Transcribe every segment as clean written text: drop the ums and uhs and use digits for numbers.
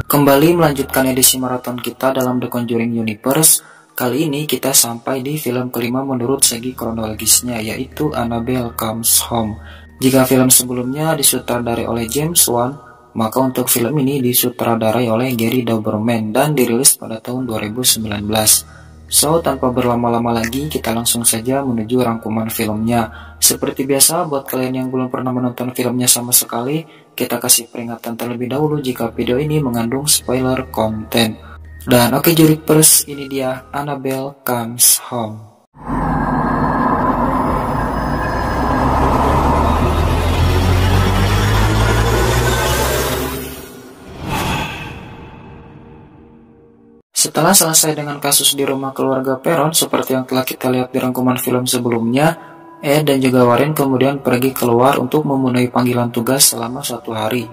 Kembali melanjutkan edisi maraton kita dalam The Conjuring Universe. Kali ini kita sampai di film kelima menurut segi kronologisnya, yaitu Annabelle Comes Home. Jika film sebelumnya disutradarai oleh James Wan, maka untuk film ini disutradarai oleh Gary Dauberman dan dirilis pada tahun 2019. So, tanpa berlama-lama lagi, kita langsung saja menuju rangkuman filmnya. Seperti biasa, buat kalian yang belum pernah menonton filmnya sama sekali, kita kasih peringatan terlebih dahulu jika video ini mengandung spoiler konten. Dan oke Juripers, ini dia Annabelle Comes Home. Setelah selesai dengan kasus di rumah keluarga Perron, seperti yang telah kita lihat di rangkuman film sebelumnya, Ed dan juga Warren kemudian pergi keluar untuk memenuhi panggilan tugas selama 1 hari.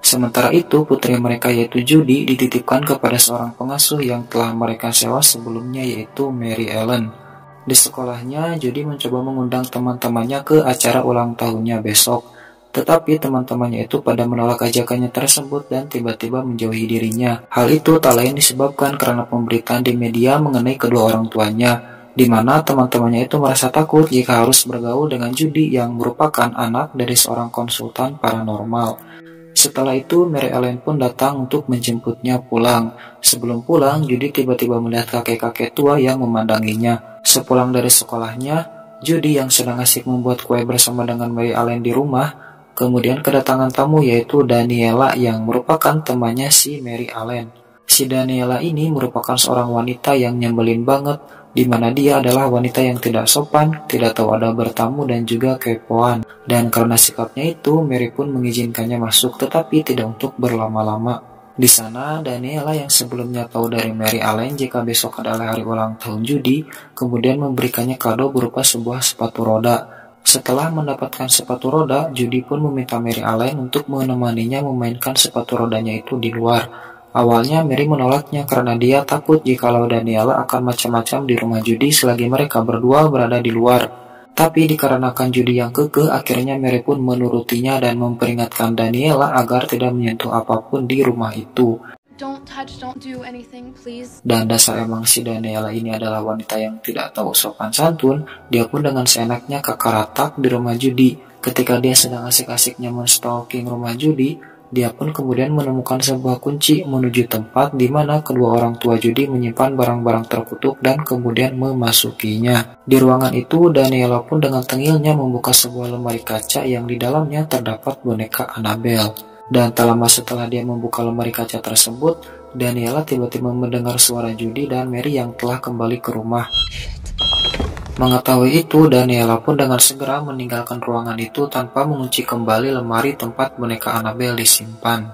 Sementara itu, putri mereka yaitu Judy dititipkan kepada seorang pengasuh yang telah mereka sewa sebelumnya, yaitu Mary Ellen. Di sekolahnya, Judy mencoba mengundang teman-temannya ke acara ulang tahunnya besok. Tetapi teman-temannya itu pada menolak ajakannya tersebut dan tiba-tiba menjauhi dirinya. Hal itu tak lain disebabkan karena pemberitaan di media mengenai kedua orang tuanya, di mana teman-temannya itu merasa takut jika harus bergaul dengan Judy yang merupakan anak dari seorang konsultan paranormal. Setelah itu, Mary Ellen pun datang untuk menjemputnya pulang. Sebelum pulang, Judy tiba-tiba melihat kakek-kakek tua yang memandanginya. Sepulang dari sekolahnya, Judy yang sedang asik membuat kue bersama dengan Mary Ellen di rumah, kemudian kedatangan tamu yaitu Daniela yang merupakan temannya si Mary Ellen. Si Daniela ini merupakan seorang wanita yang nyebelin banget, di mana dia adalah wanita yang tidak sopan, tidak tahu ada bertamu dan juga kepoan. Dan karena sikapnya itu, Mary pun mengizinkannya masuk tetapi tidak untuk berlama-lama. Di sana, Daniela yang sebelumnya tahu dari Mary Ellen jika besok adalah hari ulang tahun Judy, kemudian memberikannya kado berupa sebuah sepatu roda. Setelah mendapatkan sepatu roda, Judy pun meminta Mary Ellen untuk menemaninya memainkan sepatu rodanya itu di luar. Awalnya Mary menolaknya karena dia takut jikalau Daniela akan macam-macam di rumah Judy selagi mereka berdua berada di luar. Tapi dikarenakan Judy yang kekeh, akhirnya Mary pun menurutinya dan memperingatkan Daniela agar tidak menyentuh apapun di rumah itu. Don't touch, don't do anything, please. Dan dasar emang si Daniela ini adalah wanita yang tidak tahu sopan santun, dia pun dengan seenaknya kakaratak di rumah Judy. Ketika dia sedang asik-asiknya menstalking rumah Judy, dia pun kemudian menemukan sebuah kunci menuju tempat di mana kedua orang tua Judy menyimpan barang-barang terkutuk dan kemudian memasukinya. Di ruangan itu, Daniela pun dengan tengilnya membuka sebuah lemari kaca yang di dalamnya terdapat boneka Annabelle. Dan tak lama setelah dia membuka lemari kaca tersebut, Daniela tiba-tiba mendengar suara Judy dan Mary yang telah kembali ke rumah. Mengetahui itu, Daniela pun dengan segera meninggalkan ruangan itu tanpa mengunci kembali lemari tempat boneka Annabelle disimpan.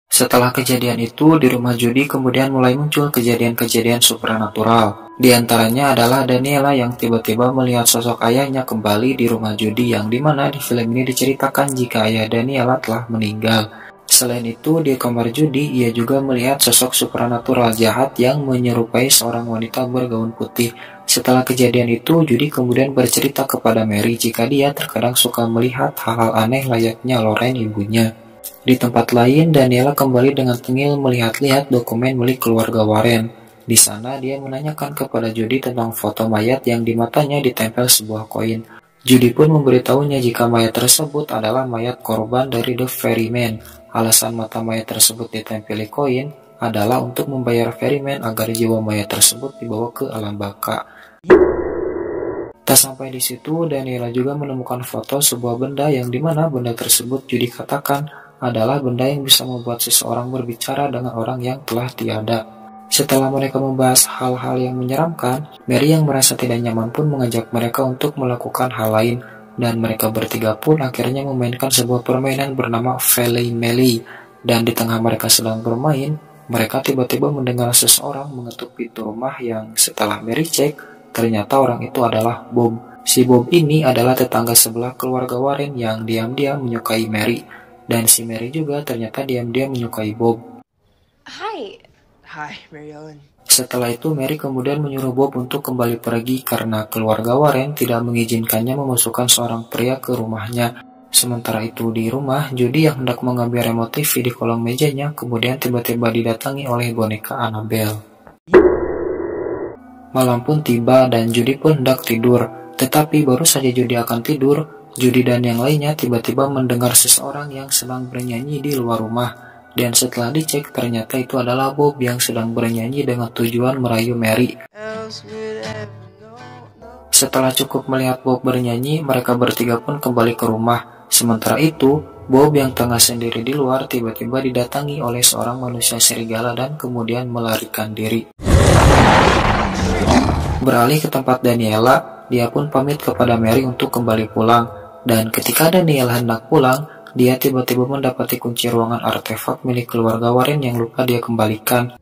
Setelah kejadian itu, di rumah Judy kemudian mulai muncul kejadian-kejadian supranatural. Di antaranya adalah Daniela yang tiba-tiba melihat sosok ayahnya kembali di rumah Judy, yang dimana di film ini diceritakan jika ayah Daniela telah meninggal. Selain itu, di kamar Judy, ia juga melihat sosok supranatural jahat yang menyerupai seorang wanita bergaun putih. Setelah kejadian itu, Judy kemudian bercerita kepada Mary jika dia terkadang suka melihat hal-hal aneh layaknya Lorraine ibunya. Di tempat lain, Daniela kembali dengan tengil melihat-lihat dokumen milik keluarga Warren. Di sana, dia menanyakan kepada Judy tentang foto mayat yang di matanya ditempel sebuah koin. Judy pun memberitahunya jika mayat tersebut adalah mayat korban dari The Ferryman. Alasan mata mayat tersebut ditempeli koin adalah untuk membayar Ferryman agar jiwa mayat tersebut dibawa ke alam baka. Tak sampai di situ, Daniela juga menemukan foto sebuah benda yang dimana benda tersebut Judy katakan adalah benda yang bisa membuat seseorang berbicara dengan orang yang telah tiada. Setelah mereka membahas hal-hal yang menyeramkan, Mary yang merasa tidak nyaman pun mengajak mereka untuk melakukan hal lain, dan mereka bertiga pun akhirnya memainkan sebuah permainan bernama Valley Melee. Dan di tengah mereka sedang bermain, mereka tiba-tiba mendengar seseorang mengetuk pintu rumah yang setelah Mary cek, ternyata orang itu adalah Bob. Si Bob ini adalah tetangga sebelah keluarga Warren yang diam-diam menyukai Mary. Dan si Mary juga ternyata diam-diam menyukai Bob. Hi. Hi, Mary Ellen. Setelah itu Mary kemudian menyuruh Bob untuk kembali pergi karena keluarga Warren tidak mengizinkannya memasukkan seorang pria ke rumahnya. Sementara itu di rumah, Judy yang hendak mengambil remote TV di kolong mejanya kemudian tiba-tiba didatangi oleh boneka Annabelle. Malam pun tiba dan Judy pun hendak tidur, tetapi baru saja Judy akan tidur, Judy dan yang lainnya tiba-tiba mendengar seseorang yang sedang bernyanyi di luar rumah. Dan setelah dicek ternyata itu adalah Bob yang sedang bernyanyi dengan tujuan merayu Mary. Setelah cukup melihat Bob bernyanyi, mereka bertiga pun kembali ke rumah. Sementara itu, Bob yang tengah sendiri di luar tiba-tiba didatangi oleh seorang manusia serigala dan kemudian melarikan diri. Beralih ke tempat Daniela, dia pun pamit kepada Mary untuk kembali pulang. Dan ketika Daniela hendak pulang, dia tiba-tiba mendapati kunci ruangan artefak milik keluarga Warren yang lupa dia kembalikan.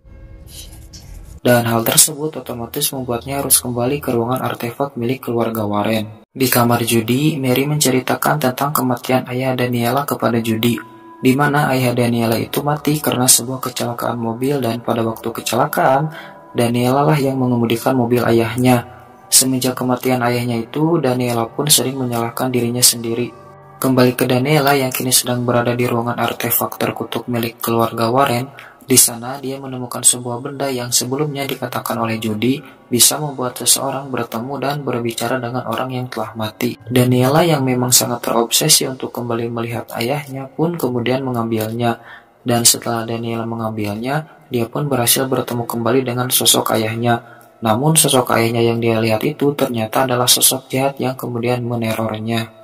Dan hal tersebut otomatis membuatnya harus kembali ke ruangan artefak milik keluarga Warren. Di kamar Judy, Mary menceritakan tentang kematian ayah Daniela kepada Judy, di mana ayah Daniela itu mati karena sebuah kecelakaan mobil dan pada waktu kecelakaan, Daniela lah yang mengemudikan mobil ayahnya. Semenjak kematian ayahnya itu, Daniela pun sering menyalahkan dirinya sendiri. Kembali ke Daniela yang kini sedang berada di ruangan artefak terkutuk milik keluarga Warren. Di sana dia menemukan sebuah benda yang sebelumnya dikatakan oleh Judy bisa membuat seseorang bertemu dan berbicara dengan orang yang telah mati. Daniela yang memang sangat terobsesi untuk kembali melihat ayahnya pun kemudian mengambilnya. Dan setelah Daniela mengambilnya, dia pun berhasil bertemu kembali dengan sosok ayahnya. Namun sosok ayahnya yang dia lihat itu ternyata adalah sosok jahat yang kemudian menerornya.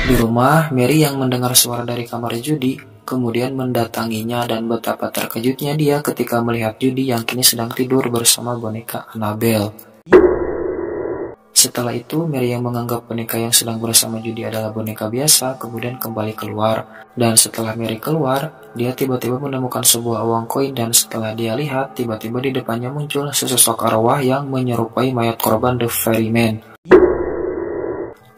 Di rumah, Mary yang mendengar suara dari kamar Judy kemudian mendatanginya dan betapa terkejutnya dia ketika melihat Judy yang kini sedang tidur bersama boneka Annabelle. Setelah itu, Mary yang menganggap boneka yang sedang bersama Judy adalah boneka biasa kemudian kembali keluar. Dan setelah Mary keluar, dia tiba-tiba menemukan sebuah uang koin dan setelah dia lihat, tiba-tiba di depannya muncul sesosok arwah yang menyerupai mayat korban The Ferryman.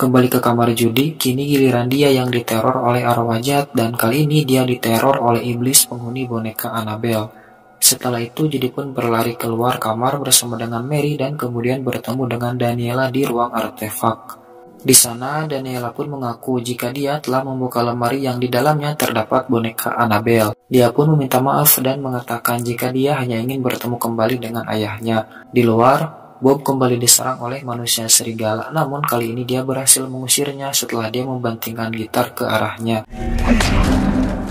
Kembali ke kamar Judy, kini giliran dia yang diteror oleh arwah jahat dan kali ini dia diteror oleh iblis penghuni boneka Annabelle. Setelah itu Judy pun berlari keluar kamar bersama dengan Mary dan kemudian bertemu dengan Daniela di ruang artefak. Di sana Daniela pun mengaku jika dia telah membuka lemari yang di dalamnya terdapat boneka Annabelle. Dia pun meminta maaf dan mengatakan jika dia hanya ingin bertemu kembali dengan ayahnya. Di luar, Bob kembali diserang oleh manusia serigala, namun kali ini dia berhasil mengusirnya setelah dia membantingkan gitar ke arahnya.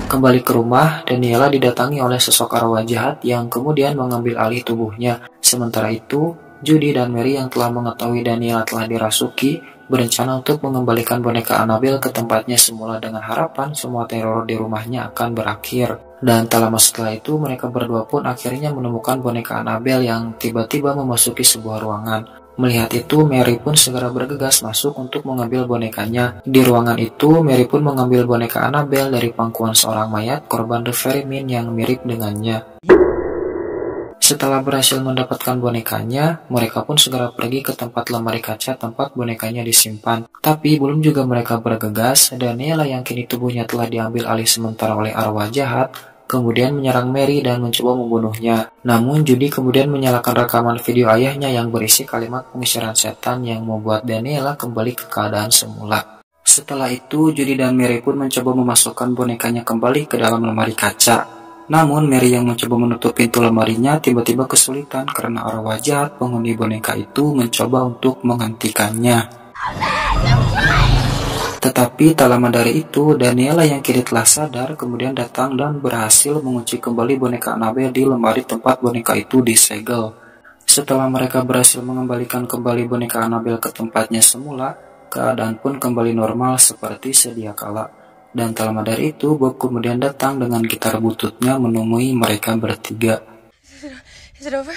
Kembali ke rumah, Daniela didatangi oleh sosok arwah jahat yang kemudian mengambil alih tubuhnya. Sementara itu, Judy dan Mary yang telah mengetahui Daniela telah dirasuki, berencana untuk mengembalikan boneka Annabelle ke tempatnya semula dengan harapan semua teror di rumahnya akan berakhir. Dan tak lama setelah itu mereka berdua pun akhirnya menemukan boneka Annabelle yang tiba-tiba memasuki sebuah ruangan. Melihat itu, Mary pun segera bergegas masuk untuk mengambil bonekanya. Di ruangan itu, Mary pun mengambil boneka Annabelle dari pangkuan seorang mayat korban The Ferryman yang mirip dengannya. Setelah berhasil mendapatkan bonekanya, mereka pun segera pergi ke tempat lemari kaca tempat bonekanya disimpan. Tapi belum juga mereka bergegas, Daniela yang kini tubuhnya telah diambil alih sementara oleh arwah jahat, kemudian menyerang Mary dan mencoba membunuhnya. Namun Judy kemudian menyalakan rekaman video ayahnya yang berisi kalimat pengusiran setan yang membuat Daniela kembali ke keadaan semula. Setelah itu, Judy dan Mary pun mencoba memasukkan bonekanya kembali ke dalam lemari kaca. Namun Mary yang mencoba menutup pintu lemarinya tiba-tiba kesulitan karena arwah jahat penghuni boneka itu mencoba untuk menghentikannya. Tetapi tak lama dari itu, Daniela yang kini telah sadar kemudian datang dan berhasil mengunci kembali boneka Annabelle di lemari tempat boneka itu disegel. Setelah mereka berhasil mengembalikan kembali boneka Annabelle ke tempatnya semula, keadaan pun kembali normal seperti sedia kala. Dan tak lama dari itu, Bob kemudian datang dengan gitar bututnya menemui mereka bertiga. Is it over?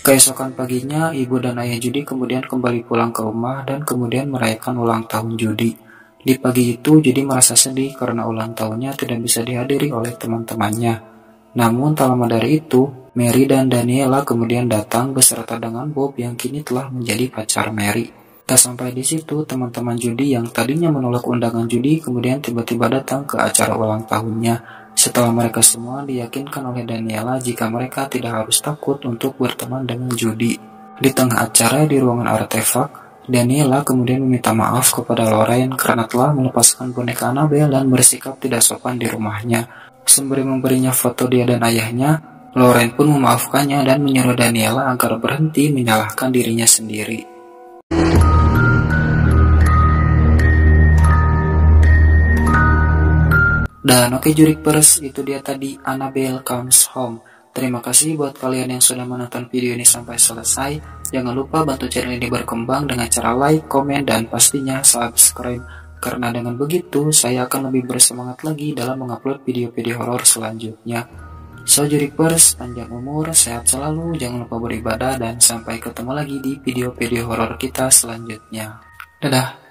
Keesokan paginya, ibu dan ayah Judy kemudian kembali pulang ke rumah dan kemudian merayakan ulang tahun Judy. Di pagi itu, Judy merasa sedih karena ulang tahunnya tidak bisa dihadiri oleh teman-temannya. Namun tak lama dari itu, Mary dan Daniela kemudian datang beserta dengan Bob yang kini telah menjadi pacar Mary. Tak sampai di situ, teman-teman Judy yang tadinya menolak undangan Judy kemudian tiba-tiba datang ke acara ulang tahunnya. Setelah mereka semua diyakinkan oleh Daniela jika mereka tidak harus takut untuk berteman dengan Judy. Di tengah acara di ruangan artefak, Daniela kemudian meminta maaf kepada Lorraine karena telah melepaskan boneka Annabelle dan bersikap tidak sopan di rumahnya. Sembari memberinya foto dia dan ayahnya, Lorraine pun memaafkannya dan menyuruh Daniela agar berhenti menyalahkan dirinya sendiri. Dan oke Jurikpers, itu dia tadi Annabelle Comes Home. Terima kasih buat kalian yang sudah menonton video ini sampai selesai. Jangan lupa bantu channel ini berkembang dengan cara like, komen, dan pastinya subscribe. Karena dengan begitu, saya akan lebih bersemangat lagi dalam mengupload video-video horor selanjutnya. So Jurikpers, panjang umur, sehat selalu, jangan lupa beribadah, dan sampai ketemu lagi di video-video horor kita selanjutnya. Dadah!